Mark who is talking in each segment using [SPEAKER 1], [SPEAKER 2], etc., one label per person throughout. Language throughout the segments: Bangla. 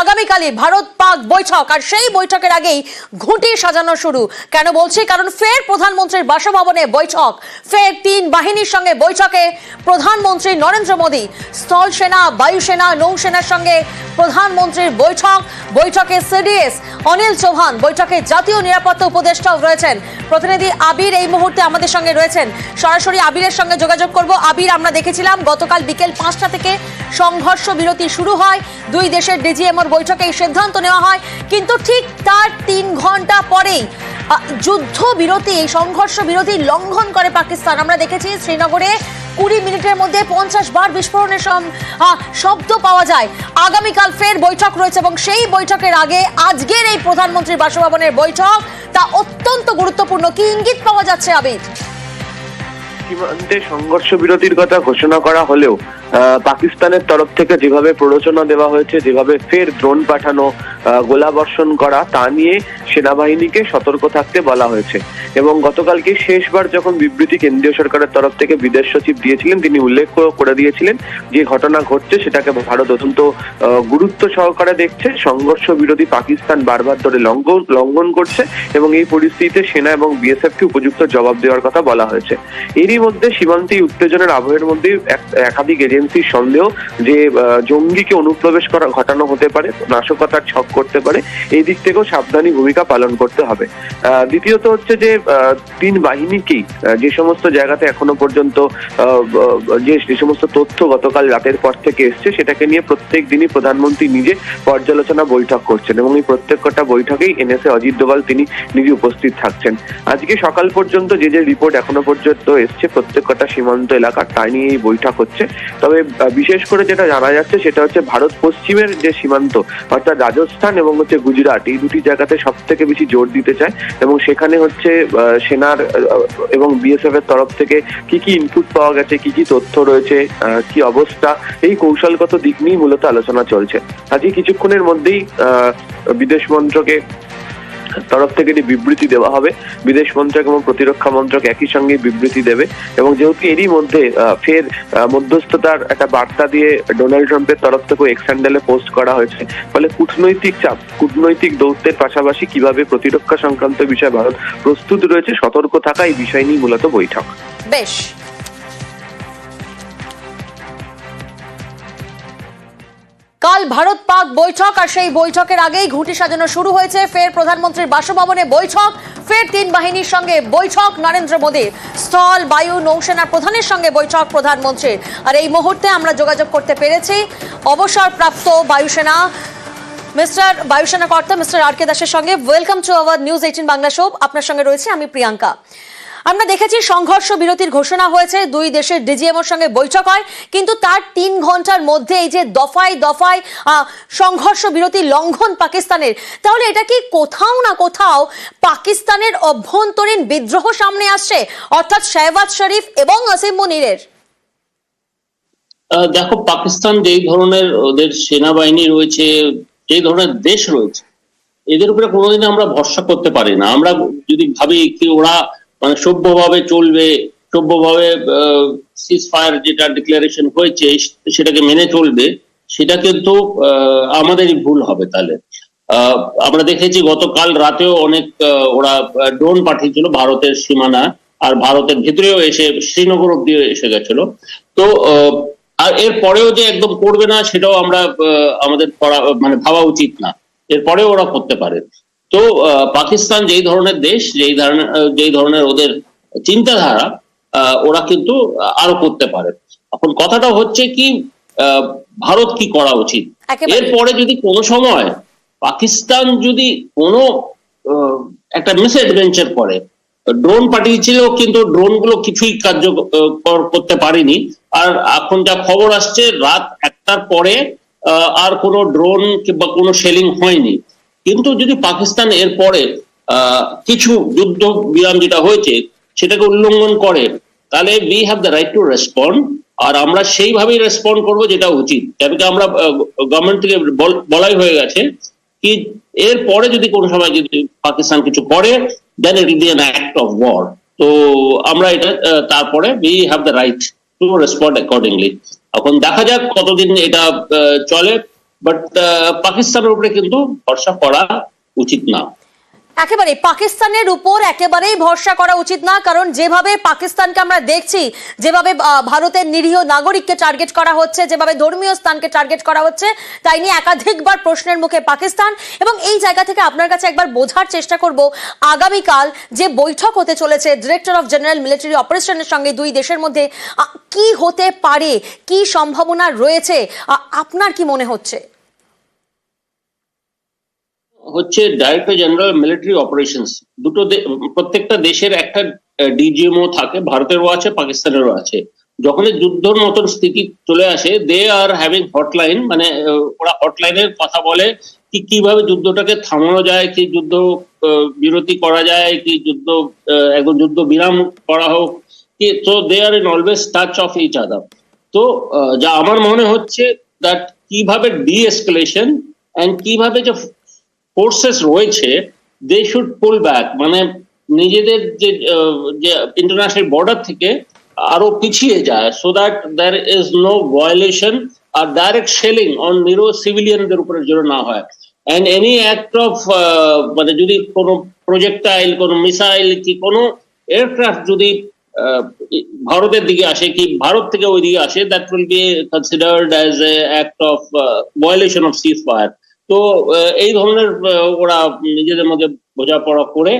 [SPEAKER 1] আগামীকালই ভারত পাক বৈঠক, আর সেই বৈঠকের আগেই ঘুঁটি সাজানো শুরু। কেন বলছি? কারণ ফের প্রধানমন্ত্রীর বাসভবনে বৈঠক, ফের তিন বাহিনীর সঙ্গে বৈঠকে প্রধানমন্ত্রী নরেন্দ্র মোদী। স্থল সেনা, বায়ুসেনা, নৌসেনার সঙ্গে প্রধানমন্ত্রীর বৈঠক। বৈঠকে সিডিএস অনিল চৌহান, বৈঠকে জাতীয় নিরাপত্তা উপদেষ্টাও রয়েছেন। প্রতিনিধি আবির এই মুহূর্তে আমাদের সঙ্গে রয়েছেন, সরাসরি আবিরের সঙ্গে যোগাযোগ করব। আবির, আমরা দেখেছিলাম গতকাল বিকেল 5টা থেকে সংঘর্ষ বিরতি শুরু হয়, দুই দেশের ডিজিএমওর বৈঠকে এই সিদ্ধান্ত নেওয়া হয়, কিন্তু ঠিক তার 3 ঘন্টা পরেই যুদ্ধ বিরতি, এই সংঘর্ষ বিরতি লঙ্ঘন করে পাকিস্তান। আমরা দেখেছি শ্রীনগরে 20 মিনিটের মধ্যে 50 বার বিস্ফোরণের শব্দ পাওয়া যায়। আগামীকাল ফের বৈঠক রয়েছে এবং সেই বৈঠকের আগে আজকের এই প্রধানমন্ত্রীর বাসভবনের বৈঠক, তা অত্যন্ত গুরুত্বপূর্ণ। কি ইঙ্গিত পাওয়া যাচ্ছে আবির?
[SPEAKER 2] সীমান্তে সংঘর্ষ বিরতির কথা ঘোষণা করা হলেও পাকিস্তানের তরফ থেকে যেভাবে প্ররোচনা দেওয়া হয়েছে, যেভাবে ফের ড্রোন পাঠানো, গোলাবর্ষণ করা, তা নিয়ে সেনাবাহিনীকে সতর্ক থাকতে বলা হয়েছে। এবং গতকালকে শেষবার যখন বিবৃতি কেন্দ্রীয় সরকারের তরফ থেকে বিদেশ সচিব দিয়েছিলেন, তিনি উল্লেখ করে দিয়েছিলেন যে ঘটনা ঘটছে সেটাকে ভারত অত্যন্ত গুরুত্ব সহকারে দেখছে। সংঘর্ষ বিরতি পাকিস্তান বারবার ধরে লঙ্ঘন করছে এবং এই পরিস্থিতিতে সেনা এবং বিএসএফ কে উপযুক্ত জবাব দেওয়ার কথা বলা হয়েছে। এরই মধ্যে সীমান্তে উত্তেজনার আবহের মধ্যে একাধিক এজেন্সির সন্দেহ যে জঙ্গিকে অনুপ্রবেশ ঘটানো হতে পারে, নাশকতার ছক করতে পারে, এই দিক থেকেও সাবধানী ভূমিকা পালন করতে হবে। দ্বিতীয়ত হচ্ছে যে তিন বাহিনীকেই যে সমস্ত জায়গাতে এখনো পর্যন্ত যে সমস্ত তথ্য গতকাল রাতের পর থেকে এসছে, সেটাকে নিয়ে প্রত্যেক দিনই প্রধানমন্ত্রী নিজে পর্যালোচনা বৈঠক করছেন এবং এই প্রত্যেকটা বৈঠকেই এনএসএ অজিত দোভাল তিনি নিজে উপস্থিত থাকছেন। আজকে সকাল পর্যন্ত যে রিপোর্ট এখনো পর্যন্ত এসছে প্রত্যেকটা সীমান্ত এলাকা, তা নিয়ে এই বৈঠক হচ্ছে। তবে বিশেষ করে যেটা জানা যাচ্ছে সেটা হচ্ছে ভারত পশ্চিমের যে সীমান্ত, অর্থাৎ রাজস্থান এবং হচ্ছে গুজরাট, এই দুটি জায়গাতে সব থেকে বেশি জোর দিতে চায় এবং সেখানে হচ্ছে সেনার এবং বিএসএফ এর তরফ থেকে কি কি ইনপুট পাওয়া গেছে, কি কি তথ্য রয়েছে, কি অবস্থা, এই কৌশলগত দিক নিয়ে মূলত আলোচনা চলছে। আজকে কিছুক্ষণের মধ্যেই বিদেশ মন্ত্রকের তরফ থেকে বিবৃতি দেওয়া হবে। বিদেশ মন্ত্রক এবং প্রতিরক্ষা মন্ত্রক একই সঙ্গে বিবৃতি দেবে এবং যেহেতু এরই মধ্যে ফের মধ্যস্থতার একটা বার্তা দিয়ে ডোনাল্ড ট্রাম্পের তরফ থেকে এক্স হ্যান্ডেলে পোস্ট করা হয়েছে, ফলে কূটনৈতিক চাপ, কূটনৈতিক দৌত্যের পাশাপাশি কিভাবে প্রতিরক্ষা সংক্রান্ত বিষয়ে ভারত প্রস্তুত রয়েছে, সতর্ক থাকা, এই বিষয় নিয়ে মূলত বৈঠক।
[SPEAKER 1] বেশ, কাল ভারত পাক বৈঠক, আর সেই বৈঠকের আগেই ঘুঁটি সাজানো শুরু হয়েছে। ফের প্রধানমন্ত্রীর বাসভবনে বৈঠক, ফের তিন বাহিনীর সঙ্গে বৈঠক নরেন্দ্র মোদীর। স্থল, বায়ু, নৌসেনা প্রধানের সঙ্গে বৈঠক প্রধানমন্ত্রীর। আর এই মুহূর্তে আমরা যোগাযোগ করতে পেরেছি অবসরপ্রাপ্ত বায়ুসেনা কর্তা মিস্টার আর কে দাসের সঙ্গে। Welcome to our news 18 Bangla show. আপনার সঙ্গে রয়েছে আমি প্রিয়াঙ্কা। আমরা দেখেছি সংঘর্ষ বিরতির ঘোষণা হয়েছে, দুই দেশের ডিজিএমওর সঙ্গে বৈঠক হয়, কিন্তু তার 3 ঘন্টার মধ্যে এই যে দফায় দফায় সংঘর্ষ বিরতি লঙ্ঘন পাকিস্তানের, তাহলে এটা কি কোথাও না কোথাও পাকিস্তানের অভ্যন্তরীণ বিদ্রোহ সামনে আসছে, অর্থাৎ শাহবাজ শরীফ এবং আসিম মুনিরের?
[SPEAKER 3] দেখো, পাকিস্তান যেই ধরনের ওদের সেনাবাহিনী রয়েছে, যেই ধরনের দেশ রয়েছে, এদের উপরে কোনোদিন আমরা ভরসা করতে পারি না। আমরা যদি ভাবি কি ওরা মানে সভ্যভাবে চলবে, সভ্যভাবে সিজ ফায়ার যেটা ডিক্লারেশন হয়েছে সেটাকে মেনে চলবে, সেটা কিন্তু আমাদেরই ভুল হবে। তাহলে আমরা দেখেছি গতকাল রাতেও অনেক ওরা ড্রোন পাঠিয়েছিল ভারতের সীমানা, আর ভারতের ভিতরেও এসে শ্রীনগর অব্দি এসে গেছিল। তো আর এর পরেও যে একদম করবে না সেটাও আমরা আমাদের মানে ভাবা উচিত না, এরপরেও ওরা করতে পারে। তো পাকিস্তান যেই ধরনের দেশ, যেই ধরনের ওদের চিন্তাধারা, ওরা কিন্তু আরো করতে পারে। এখন কথাটা হচ্ছে কি, ভারত কি করা উচিত? এরপরে যদি কোনো সময় পাকিস্তান যদি কোনো একটা মিস অ্যাডভেঞ্চার করে, ড্রোন পাঠিয়েছিল কিন্তু ড্রোন গুলো কিছুই কার্যকর করতে পারেনি, আর এখন যা খবর আসছে রাত 1টার পরে আর কোনো ড্রোন কিংবা কোনো শেলিং হয়নি। কিন্তু যদি পাকিস্তান এরপরে কিছু যুদ্ধ বিরাম যেটা হয়েছে সেটাকে উল্লঙ্ঘন করে, তাহলে we have the right to respond, আর আমরা সেইভাবেই রেসপন্ড করবো যেটা উচিত। কেন কি আমরা গভর্নমেন্ট থেকে বলাই হয়ে গেছে কি এরপরে যদি কোনো সময় যদি পাকিস্তান কিছু করে, then it will be an act of war. তো আমরা এটা তারপরে we have the right to respond accordingly. এখন দেখা যাক কতদিন এটা চলে। বাট পাকিস্তানের উপরে কিন্তু ভরসা করা উচিত না।
[SPEAKER 1] একেবারে পাকিস্তানের উপর একেবারেই ভরসা করা উচিত না, কারণ যেভাবে পাকিস্তানকে আমরা দেখছি, যেভাবে ভারতের নিরীহ নাগরিককে টার্গেট করা হচ্ছে, যেভাবে ধর্মীয় স্থানকে টার্গেট করা হচ্ছে, তাই নিয়ে একাধিকবার প্রশ্নের মুখে পাকিস্তান। এবং এই জায়গা থেকে আপনার কাছে একবার বোঝার চেষ্টা করব, আগামীকাল যে বৈঠক হতে চলেছে ডিরেক্টর অফ জেনারেল মিলিটারি অপারেশনের সঙ্গে দুই দেশের মধ্যে, কি হতে পারে, কি সম্ভাবনা রয়েছে, আপনার কি মনে হচ্ছে?
[SPEAKER 3] হচ্ছে ডাইরেক্টর জেনারেল মিলিটারি অপারেশনস, দুটো প্রত্যেকটা দেশের একটা ডিজিএমও থাকে, ভারতেরও আছে, পাকিস্তানেরও আছে। যখনই যুদ্ধর মতন স্থিতি চলে আসে, দে আর হ্যাভিং হটলাইন, মানে ওরা হটলাইনের কথা বলে কি কিভাবে যুদ্ধটাকে থামানো যায়, কি যুদ্ধ বিরতি করা যায়, কি একদম যুদ্ধ বিরাম করা হোক, কি। তো they are in always touch of each other. তো যা আমার মনে হচ্ছে দ্যাট কিভাবে ডিএসকেলেশন এন্ড কিভাবে যে ফোর্সেস রয়েছে, দে শুড পুল ব্যাক, মানে নিজেদের যে ইন্টারন্যাশনাল বর্ডার থেকে আরো পিছিয়ে যায়, so that there is no violation or direct shelling on নিরো সিভিলিয়ানদের উপরে যেন না হয়। এন্ড এনি অ্যাক্ট অফ মানে যদি কোনো প্রজেক্টাইল, কোনো মিসাইল কি কোনো এয়ারক্রাফট যদি ভারতের দিকে আসে, কি ভারত থেকে ওই দিকে আসে, that will be considered as a act of violation of seize fire. তো এই ধরনের ওরা নিজেদের মধ্যে বোঝাপড়া করে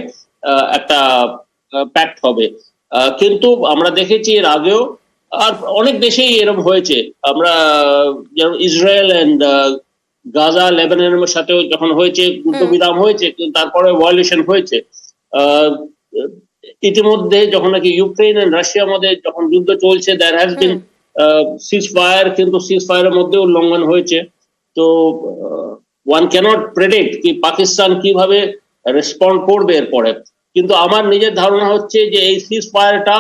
[SPEAKER 3] একটা প্যাক্ট হবে। কিন্তু আমরা দেখেছি এর আগেও, আর অনেক দেশেই এরকম হয়েছে। আমরা যেমন ইসরায়েল এন্ড গাজা, লেবাননের সাথেও যখন হয়েছে, যুদ্ধবিরাম হয়েছে, কিন্তু তারপরে ভায়োলেশন হয়েছে। ইতিমধ্যে যখন নাকি ইউক্রেন এন্ড রাশিয়ার মধ্যে যখন যুদ্ধ চলছে, there has been seize fire, কিন্তু সিজ ফায়ারের মধ্যে উল্লঙ্ঘন হয়েছে। তো ওয়ান ক্যানট প্রেডিক্ট কি পাকিস্তান কিভাবে রেসপন্ড করবে এরপরে। কিন্তু আমার নিজের ধারণা হচ্ছে যে এই সিজ ফায়ারটা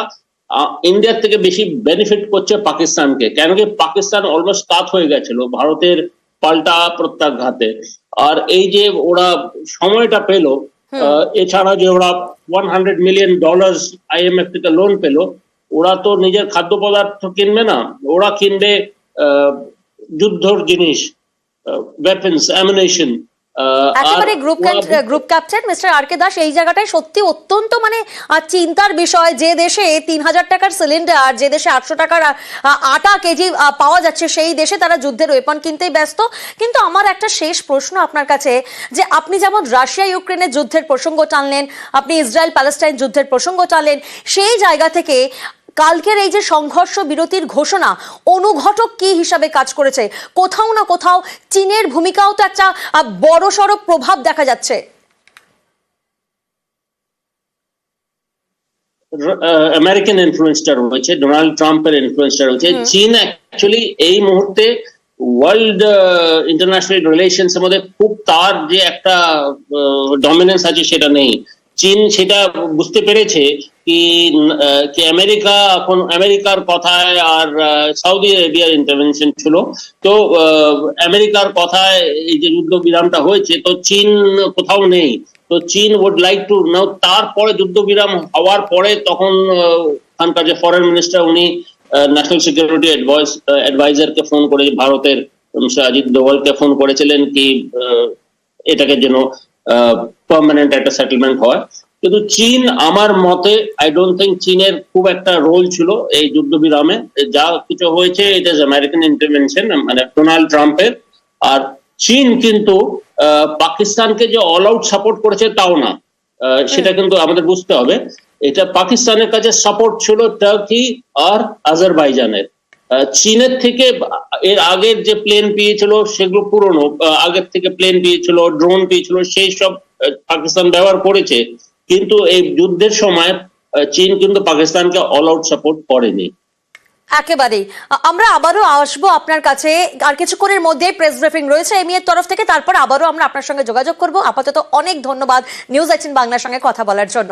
[SPEAKER 3] ইন্ডিয়ার থেকে বেশি বেনিফিট করছে পাকিস্তানকে, কেন কি পাকিস্তান অলমোস্ট কাত হয়ে গেছিল ভারতের পাল্টা প্রত্যাঘাতে। আর এই যে ওরা সময়টা পেল, এছাড়া যে ওরা $100 মিলিয়ন IMF থেকে লোন পেল, ওরা তো নিজের খাদ্য পদার্থ কিনবে না, ওরা কিনবে যুদ্ধর জিনিস, weapons, ammunition.
[SPEAKER 1] একেবারে গ্রুপ ক্যাপ্টেন মিস্টার আর কে দাস, এই জায়গাটায় সত্যি অত্যন্ত মানে চিন্তার বিষয়। যে দেশে 3000 টাকার সিলিন্ডার, যে দেশে 800 টাকার আটা কেজি পাওয়া যাচ্ছে, সেই দেশে তারা যুদ্ধের ওয়েপন কিনতেই ব্যস্ত। কিন্তু আমার একটা শেষ প্রশ্ন আপনার কাছে, যে আপনি যেমন রাশিয়া ইউক্রেনের যুদ্ধের প্রসঙ্গ টানলেন, আপনি ইসরায়েল প্যালেস্টাইন যুদ্ধের প্রসঙ্গ টানলেন, সেই জায়গা থেকে কালকের এই যে সংঘর্ষ বিরতির ঘোষণা অনুঘটক কি হিসাবে কাজ করেছে? কোথাও না কোথাও চীনের ভূমিকাও তো একটা বড়সড় প্রভাব দেখা যাচ্ছে।
[SPEAKER 3] আমেরিকান ইনফ্লুয়েন্সটা রয়েছে, ডোনাল্ড ট্রাম্পের ইনফ্লুয়েন্সটা রয়েছে। চীন অ্যাকচুয়ালি এই মুহূর্তে ওয়ার্ল্ড ইন্টারন্যাশনাল রিলেশনস এর মধ্যে খুব তার যে একটা ডমিনেন্স আছে সেটা নেই। চীন সেটা বুঝতে পেরেছে কি আমেরিকা এখন আমেরিকার কথায় আর সৌদি আরবিয়ার ইন্টারভেনশন ছিল, তো আমেরিকার কথায় এই যে যুদ্ধ বিরামটা হয়েছে, তো চীন কোথাও নেই। তো চীন উড লাইক টু নাও, তারপরে যুদ্ধ বিরাম হওয়ার পরে তখন ওখানকার যে ফরেন মিনিস্টার, উনি ন্যাশনাল সিকিউরিটি অ্যাডভাইজারকে ফোন করে, ভারতের অজিত দোভালকে ফোন করেছিলেন কি এটাকে যেন পার্মানেন্ট একটা সেটেলমেন্ট হয়। কিন্তু চীন, আমার মতে আই ডোন্ট থিঙ্ক চীনের খুব একটা রোল ছিল এই যুদ্ধ বিরামে। যা কিছু হয়েছে ইট ইজ আমেরিকান ইন্টারভেনশন, মানে ডোনাল্ড ট্রাম্পের। আর চীন কিন্তু পাকিস্তানকে যে অল আউট সাপোর্ট করেছে তাও না, সেটা কিন্তু আমাদের বুঝতে হবে। এটা পাকিস্তানের কাছে সাপোর্ট ছিল টার্কি আর আজারবাইজানের। চীনের থেকে এর আগের যে প্লেন পেয়েছিল সেগুলো পুরনো, আগের থেকে প্লেন পেয়েছিল, ড্রোন পেয়েছিল, সেই সব পাকিস্তান ব্যবহার করেছে। কিন্তু এই যুদ্ধের সময় চীন কিন্তু পাকিস্তানকে অল আউট সাপোর্ট করেনি।
[SPEAKER 1] একেবারেই। আমরা আবারও আসবো আপনার কাছে, আর কিছুক্ষণের মধ্যে প্রেস ব্রিফিং রয়েছে এমইএর তরফ থেকে, তারপর আবারও আমরা আপনার সঙ্গে যোগাযোগ করব। আপাতত অনেক ধন্যবাদ নিউজ 18 বাংলার সঙ্গে কথা বলার জন্য।